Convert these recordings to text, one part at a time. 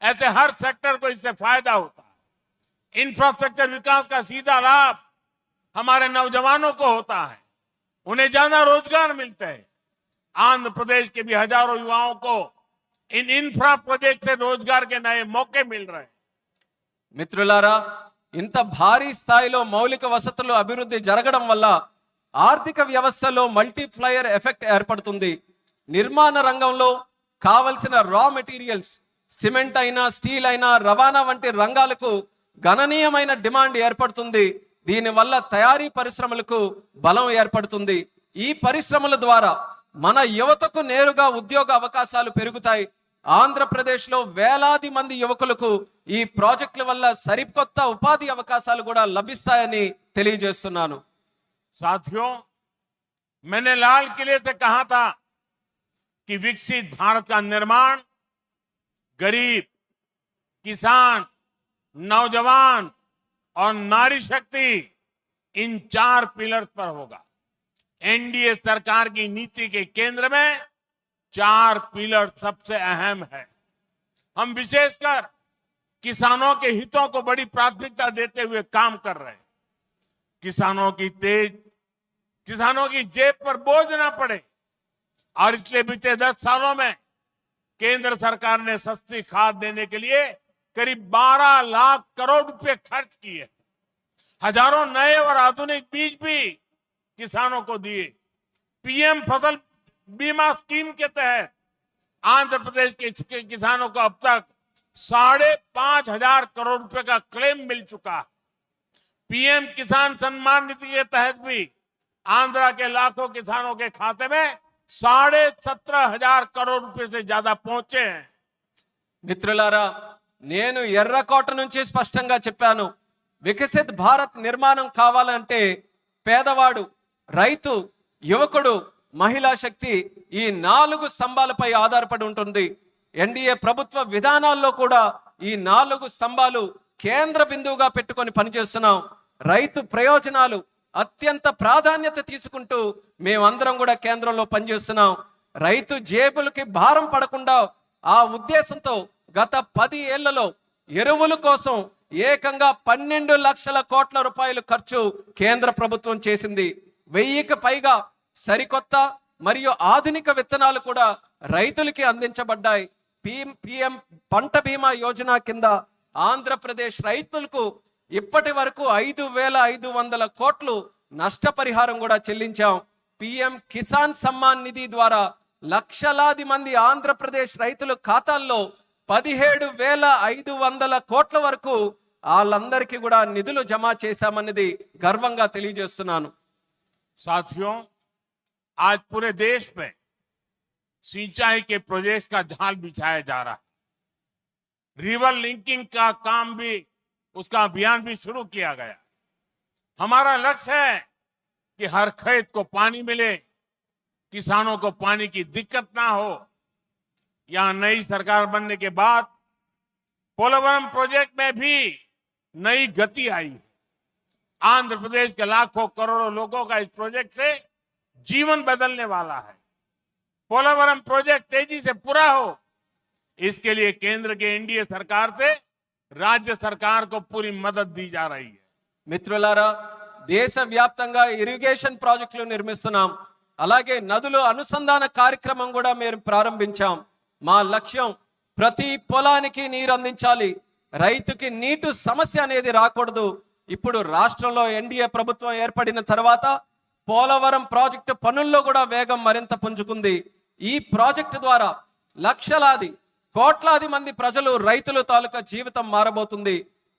ऐसे हर सेक्टर को इससे फायदा होता है। इंफ्रास्ट्रक्चर विकास का सीधा लाभ हमारे नौजवानों को होता है, उन्हें ज्यादा रोजगार मिलते हैं। आंध्र प्रदेश के भी हजारों युवाओं को इन इंफ्रा प्रोजेक्ट से रोजगार के नए मौके मिल रहे हैं। మిత్రులారా, ఇంత భారీ స్థాయిలో మౌలిక వసతులు అభివృద్ధి జరగడం వల్ల ఆర్థిక వ్యవస్థలో మల్టీప్లయర్ ఎఫెక్ట్ ఏర్పడుతుంది. నిర్మాణ రంగంలో కావలసిన రా మెటీరియల్స్, సిమెంట్ అయినా స్టీల్ అయినా రవాణా వంటి రంగాలకు గణనీయమైన డిమాండ్ ఏర్పడుతుంది. దీనివల్ల తయారీ పరిశ్రమలకు బలం ఏర్పడుతుంది. ఈ పరిశ్రమల ద్వారా మన యువతకు నేరుగా ఉద్యోగ అవకాశాలు పెరుగుతాయి. ఆంధ్రప్రదేశ్లో వేలాది మంది యువకులకు ఈ ప్రాజెక్టుల వల్ల సరికొత్త ఉపాధి అవకాశాలు కూడా లభిస్తాయని తెలియజేస్తున్నాను. साथियों, मैंने लाल किले से कहा था कि विकसित भारत का निर्माण गरीब, किसान, नौजवान और नारी शक्ति इन 4 पिलर्स पर होगा। एनडीए सरकार की नीति के केंद्र में 4 पिलर सबसे अहम है। हम विशेषकर किसानों के हितों को बड़ी प्राथमिकता देते हुए काम कर रहे हैं। किसानों की जेब पर बोझ ना पड़े, और इसलिए बीते 10 सालों में केंद्र सरकार ने सस्ती खाद देने के लिए करीब 12 लाख करोड़ रुपए खर्च किए। हजारों नए और आधुनिक बीज भी किसानों को दिए। पीएम फसल बीमा स्कीम के तहत आंध्र प्रदेश के किसानों को अब तक 5,500 करोड़ रुपए का क्लेम मिल चुका है। पीएम किसान सम्मान निधि के तहत भी आंध्रा के लाखों किसानों के खाते में 17,500 करोड़ रुपए से ज्यादा पहुंचे हैं। మిత్రులారా, నేను ఎర్రకోట నుంచి స్పష్టంగా చెప్పాను, వికసిత్ భారత్ నిర్మాణం కావాలంటే పేదవాడు, రైతు, యువకుడు, మహిళా శక్తి ఈ 4 స్తంభాలపై ఆధారపడి ఉంటుంది. ఎన్డీఏ ప్రభుత్వ విధానాల్లో కూడా ఈ 4 స్తంభాలు కేంద్ర బిందువుగా పెట్టుకొని పనిచేస్తున్నాం. రైతు ప్రయోజనాలు అత్యంత ప్రాధాన్యత తీసుకుంటూ మేమందరం కూడా కేంద్రంలో పనిచేస్తున్నాం. రైతు జేబులకి భారం పడకుండా ఆ ఉద్దేశంతో గత 10 ఏళ్లలో ఎరువుల కోసం ఏకంగా 12 లక్షల కోట్ల రూపాయలు ఖర్చు కేంద్ర ప్రభుత్వం చేసింది. 1000కి పైగా సరికొత్త మరియు ఆధునిక విత్తనాలు కూడా రైతులకి అందించబడ్డాయి. పిఎం పంట బీమా యోజన కింద ఆంధ్రప్రదేశ్ రైతులకు ఇప్పటి వరకు 5,500 కోట్లు నష్టపరిహారం కూడా చెల్లించాం. పిఎం కిసాన్ సమ్మాన్ నిధి ద్వారా లక్షలాది మంది ఆంధ్రప్రదేశ్ రైతుల ఖాతాల్లో 17,500 కోట్ల వరకు వాళ్ళందరికీ కూడా నిధులు జమ చేశామన్నది గర్వంగా తెలియజేస్తున్నాను. साथियों, आज पूरे देश में सिंचाई के प्रोजेक्ट्स का जाल बिछाया जा रहा है। रिवर लिंकिंग का काम भी, उसका अभियान भी शुरू किया गया। हमारा लक्ष्य है कि हर खेत को पानी मिले, किसानों को पानी की दिक्कत ना हो। यहां नई सरकार बनने के बाद पोलवरम प्रोजेक्ट में भी नई गति आई। आंध्र प्रदेश के लाखों करोड़ों लोगों का इस प्रोजेक्ट से जीवन बदलने वाला है। पोलवरम प्रोजेक्ट तेजी से पूरा हो, इसके लिए केंद्र के एनडीए सरकार से राज्य सरकार को पूरी मदद दी जा रही है. మిత్రులారా, దేశవ్యాప్తంగా ఇరిగేషన్ ప్రాజెక్టులు నిర్మిస్తున్నాం. అలాగే నదుల అనుసంధాన కార్యక్రమం కూడా మేము ప్రారంభించాం. మా లక్ష్యం ప్రతి పొలానికి నీరు అందించాలి, రైతుకి నీటి సమస్య అనేది రాకూడదు. ఇప్పుడు రాష్ట్రంలో ఎన్డీఏ ప్రభుత్వం ఏర్పడిన తర్వాత పోలవరం ప్రాజెక్టు పనుల్లో కూడా వేగం మరింత పుంజుకుంది. ఈ ప్రాజెక్టు ద్వారా లక్షలాది కోట్లాది మంది ప్రజలు, రైతుల తాలూకా జీవితం మారబోతుంది.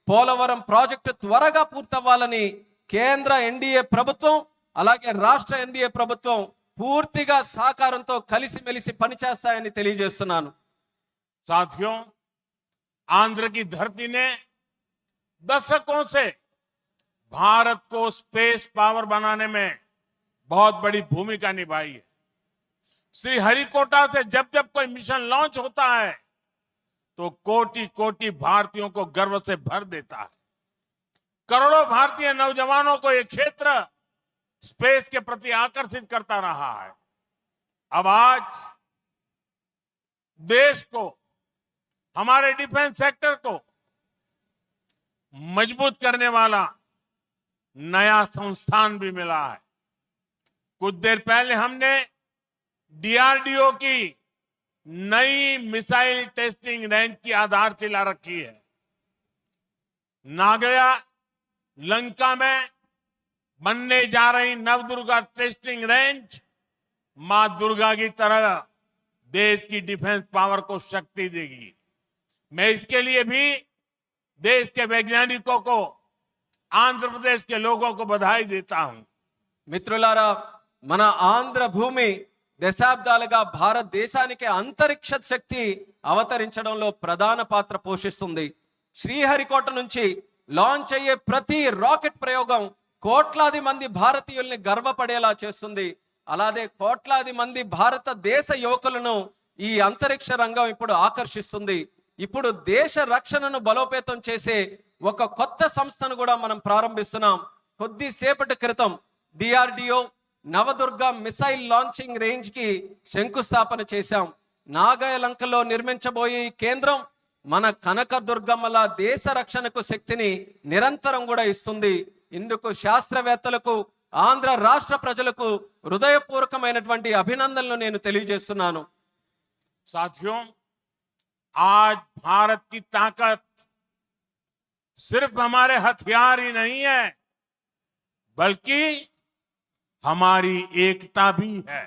పోలవరం ప్రాజెక్టు త్వరగా పూర్తవ్వాలని కేంద్ర ఎన్డీఏ ప్రభుత్వం అలాగే రాష్ట్ర ఎన్డీఏ ప్రభుత్వం పూర్తిగా సహకారంతో కలిసిమెలిసి పనిచేస్తాయని తెలియజేస్తున్నాను. साथियों, आंध्र की धरती ने दशकों से भारत को स्पेस पावर बनाने में बहुत बड़ी भूमिका निभाई है. श्रीहरिकोटा से जब जब कोई मिशन लॉन्च होता है तो कोटि कोटि भारतीयों को गर्व से भर देता है. करोड़ों भारतीय नौजवानों को यह क्षेत्र स्पेस के प्रति आकर्षित करता रहा है. अब आज देश को हमारे डिफेंस सेक्टर को मजबूत करने वाला नया संस्थान भी मिला है। कुछ देर पहले हमने डीआरडीओ की नई मिसाइल टेस्टिंग रेंज की आधारशिला रखी है। नागया लंका में बनने जा रही नवदुर्गा टेस्टिंग रेंज मां दुर्गा की तरह देश की डिफेंस पावर को शक्ति देगी। मैं इसके लिए भी देश के वैज्ञानिकों को, आंध्र प्रदेश के लोगों को बधाई देता हूं। మిత్రులారా, మన ఆంధ్ర భూమి దశాబ్దాలుగా భారతదేశానికి అంతరిక్ష శక్తి అవతరించడంలో ప్రధాన పాత్ర పోషిస్తుంది. శ్రీహరికోట నుంచి లాంచ్ అయ్యే ప్రతి రాకెట్ ప్రయోగం కోట్లాది మంది భారతీయుల్ని గర్వపడేలా చేస్తుంది. అలాగే కోట్లాది మంది భారతదేశ యువకులను ఈ అంతరిక్ష రంగం ఇప్పుడు ఆకర్షిస్తుంది. ఇప్పుడు దేశ రక్షణను బలోపేతం చేసే ఒక కొత్త సంస్థను కూడా మనం ప్రారంభిస్తున్నాం. కొద్దిసేపటి క్రితం DRDO Navadurga missile launching range కి శంకుస్థాపన చేశాం. నాగాయలంకలో నిర్మించబోయే ఈ కేంద్రం మన కనకదుర్గమ్మల దేశ రక్షణకు శక్తిని నిరంతరం కూడా ఇస్తుంది. ఇందుకు శాస్త్రవేత్తలకు, ఆంధ్ర రాష్ట్ర ప్రజలకు హృదయపూర్వకమైనటువంటి అభినందనలు నేను తెలియజేస్తున్నాను. साथियों, आज भारत की ताकत सिर्फ हमारे हथियार ही नहीं है, बल्कि हमारी एकता भी है।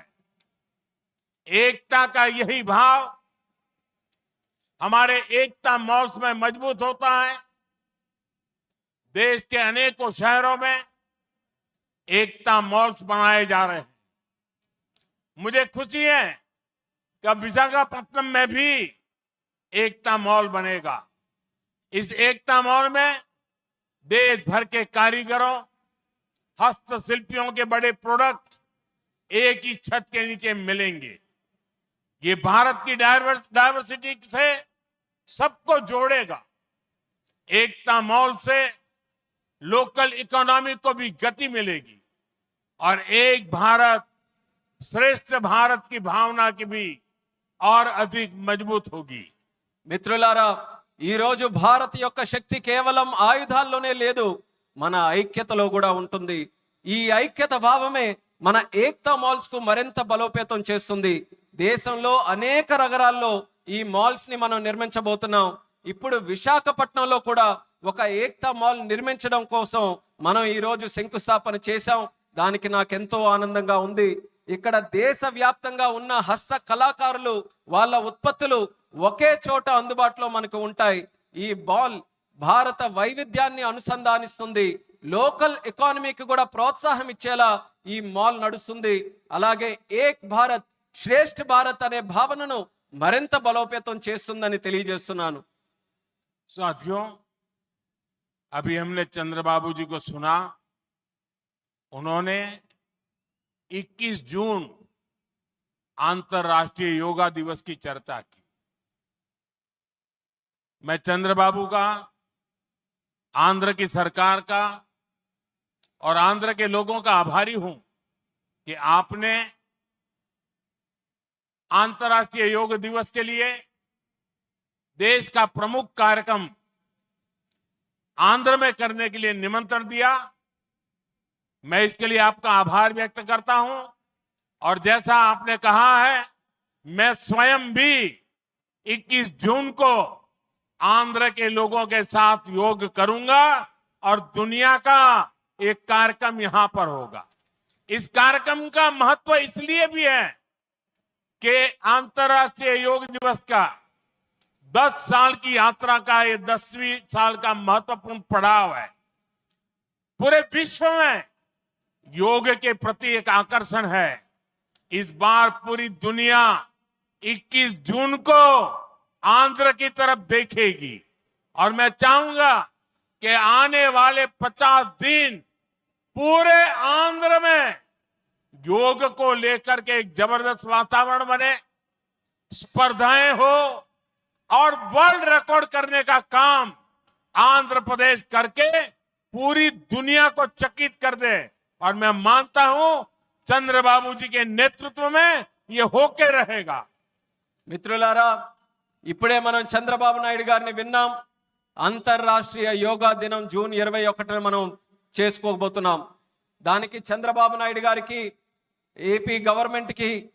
एकता का यही भाव हमारे एकता मॉल्स में मजबूत होता है। देश के अनेकों शहरों में एकता मॉल्स बनाए जा रहे हैं। मुझे खुशी है कि अब विशाखापट्टनम में भी एकता मॉल बनेगा। इस एकता मॉल में देश भर के कारीगरों, हस्तशिल्पियों के बड़े प्रोडक्ट एक ही छत के नीचे मिलेंगे। ये भारत की डायवर्सिटी से सबको जोड़ेगा। एकता मॉल से लोकल इकोनॉमी को भी गति मिलेगी और एक भारत श्रेष्ठ भारत की भावना की भी और अधिक मजबूत होगी। మిత్రులారా, ఈ రోజు భారత్ యొక్క శక్తి కేవలం ఆయుధాల్లోనే లేదు, మన ఐక్యతలో కూడా ఉంటుంది. ఈ ఐక్యత భావమే మన ఏక్తా మాల్స్ కు మరింత బలోపేతం చేస్తుంది. దేశంలో అనేక నగరాల్లో ఈ మాల్స్ ని మనం నిర్మించబోతున్నాం. ఇప్పుడు విశాఖపట్నంలో కూడా ఒక ఏక్తా మాల్ నిర్మించడం కోసం మనం ఈ రోజు శంకుస్థాపన చేశాం. దానికి నాకెంతో ఆనందంగా ఉంది. ఇక్కడ దేశవ్యాప్తంగా ఉన్న హస్త కళాకారులు వాళ్ళ ఉత్పత్తులు ఒకే చోట అందుబాటులో మనకు ఉంటాయి. ఈ మాల్ భారత వైవిధ్యాన్ని అనుసంధానిస్తుంది. లోకల్ ఎకానమీకి కూడా ప్రోత్సాహం ఇచ్చేలా ఈ మాల్ నడుస్తుంది. అలాగే ఏక్ భారత్ శ్రేష్ఠ భారత్ అనే భావనను మరింత బలోపేతం చేస్తుందని తెలియజేస్తున్నాను. साथियों, अभी हमने चंद्रबाबू जी को सुना। उन्होंने 21 जून अंतर्राष्ट्रीय योगा दिवस की चर्चा की। मैं चंद्रबाबू का, आंध्र की सरकार का और आंध्र के लोगों का आभारी हूं कि आपने अंतर्राष्ट्रीय योग दिवस के लिए देश का प्रमुख कार्यक्रम आंध्र में करने के लिए निमंत्रण दिया। मैं इसके लिए आपका आभार व्यक्त करता हूं और जैसा आपने कहा है, मैं स्वयं भी 21 जून को आंध्र के लोगों के साथ योग करूंगा और दुनिया का एक कार्यक्रम यहां पर होगा। इस कार्यक्रम का महत्व इसलिए भी है कि अंतर्राष्ट्रीय योग दिवस का 10 साल की यात्रा का ये 10वीं साल का महत्वपूर्ण पड़ाव है। पूरे विश्व में योग के प्रति एक आकर्षण है। इस बार पूरी दुनिया 21 जून को आंध्र की तरफ देखेगी और मैं चाहूंगा कि आने वाले 50 दिन पूरे आंध्र में योग को लेकर के एक जबरदस्त वातावरण बने, स्पर्धाएं हो और वर्ल्ड रिकॉर्ड करने का काम आंध्र प्रदेश करके पूरी दुनिया को चकित कर दे। और मैं मानता हूं चंद्रबाबू जी के नेतृत्व में ये होके रहेगा। మిత్రులారా, ఇప్పుడే మనం చంద్రబాబు నాయుడు గారిని విన్నాం. అంతర్రాష్ట్రీయ యోగా దినం జూన్ 21న మనం చేసుకోబోతున్నాం. దానికి చంద్రబాబు నాయుడు గారికి, ఏపీ గవర్నమెంట్కి